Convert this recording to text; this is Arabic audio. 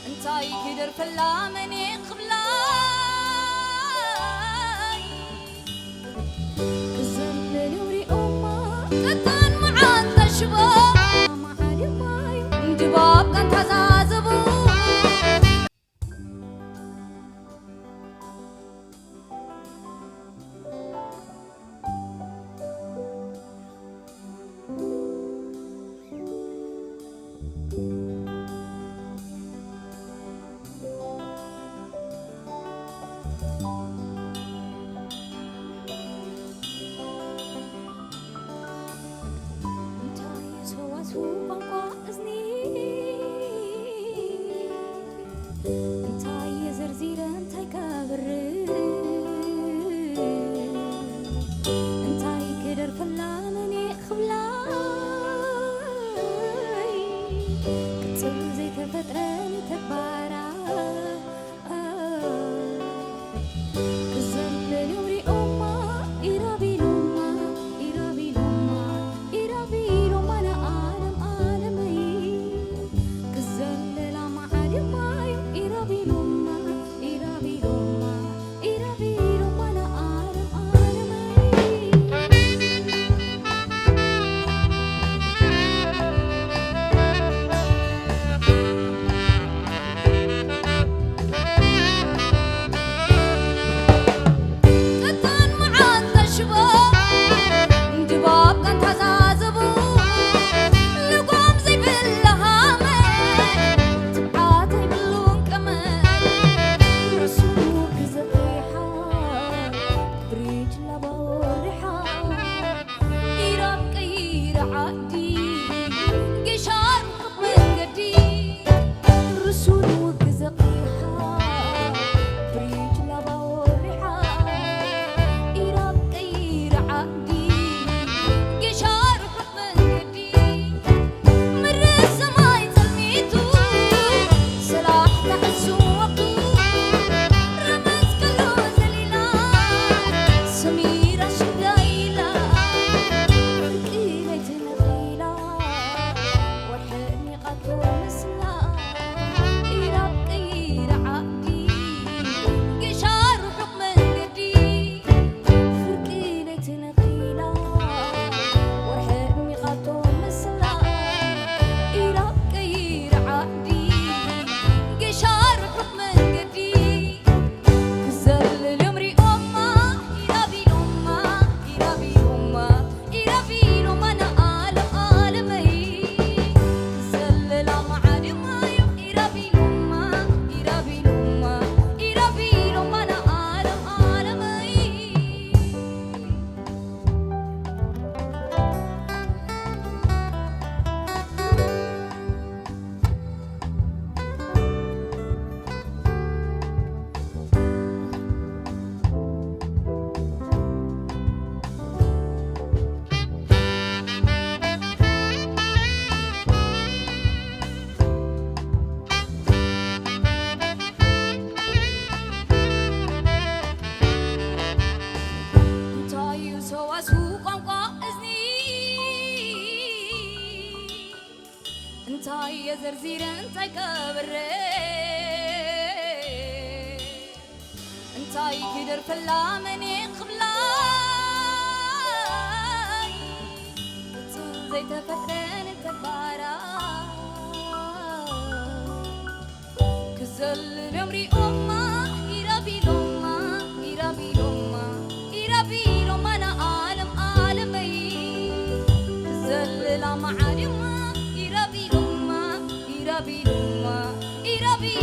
انتاي كدر فلا مني قبلاي كزل لوري أمه كتن معان تشبه معالي ماي دباب كان تزازبو انتاي زرزير انتاي كابر انتاي كدر فلا مني خبلاي كتل زي تفترني تكبارا كزل لوري أمه إرابي لوما إرابي لوما إرابي لوما أنا عالم عالمي كزل لما عالم إرابي لوما إرابي لوما إرابي لوما أنا عالم كتن معان تشبه دباب كان تزازبو لقوم زي بالهامة تبعاتي بلون كمان رسوك زقيحة بريج لبورحة إيراب كير عادي قشار من قدي رسوك زقيحة بريج لبورحة إيراب كير عادي قشار من قدي مر السماي تلميتو سلاح تحسو وقتو رمز كلو زليلا سميرة شدايلا كيلة نخيلا وحني قطو مسلا إيراب كير عادي قشار حكم قدي فرقيلة نخيلا وحني قطو مسلا إيراب كير عادي قشار حكم قدي كزل لمري أمه إرابي لوما إرابي لوما إرابي لوما أنا عالم عالمي كزل لما عالم إرابي لوما إرابي لوما إرابي لوما أنا عالم عالمي انتاي سوا سوق ቋንቋ እዝኒ انتاي يزرزير انتاي كبر انتاي كدر فلا مني قبلاي كتل زي تفترن تكبارا كزل لمري أمه إرابي لوما إرابي لوما إرابي لوما أنا عالم عالمي كزل لما عالم إرابي لوما إرابي لوما إرابي